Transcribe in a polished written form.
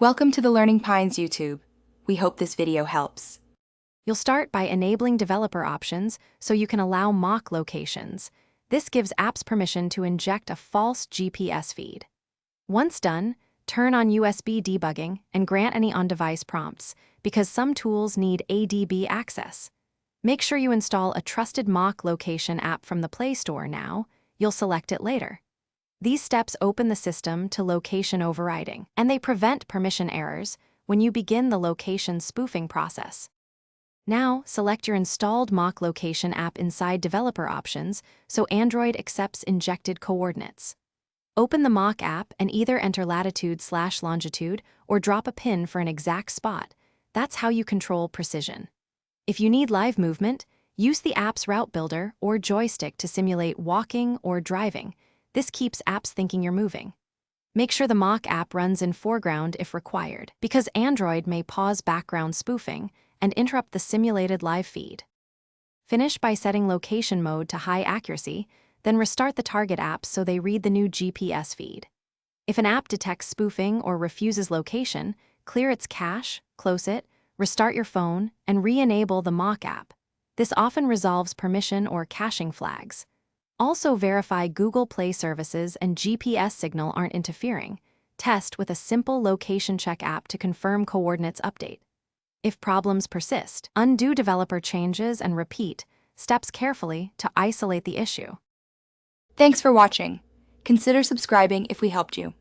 Welcome to the Learning Pines YouTube. We hope this video helps. You'll start by enabling developer options so you can allow mock locations. This gives apps permission to inject a false GPS feed. Once done, turn on USB debugging and grant any on-device prompts, because some tools need ADB access. Make sure you install a trusted mock location app from the Play Store now. You'll select it later. These steps open the system to location overriding, and they prevent permission errors when you begin the location spoofing process. Now, select your installed mock location app inside developer options so Android accepts injected coordinates. Open the mock app and either enter latitude/longitude or drop a pin for an exact spot. That's how you control precision. If you need live movement, use the app's route builder or joystick to simulate walking or driving. This keeps apps thinking you're moving. Make sure the mock app runs in foreground if required, because Android may pause background spoofing and interrupt the simulated live feed. Finish by setting location mode to high accuracy, then restart the target apps so they read the new GPS feed. If an app detects spoofing or refuses location, clear its cache, close it, restart your phone, and re-enable the mock app. This often resolves permission or caching flags. Also verify Google Play services and GPS signal aren't interfering. Test with a simple location check app to confirm coordinates update. If problems persist, undo developer changes and repeat steps carefully to isolate the issue. Thanks for watching. Consider subscribing if we helped you.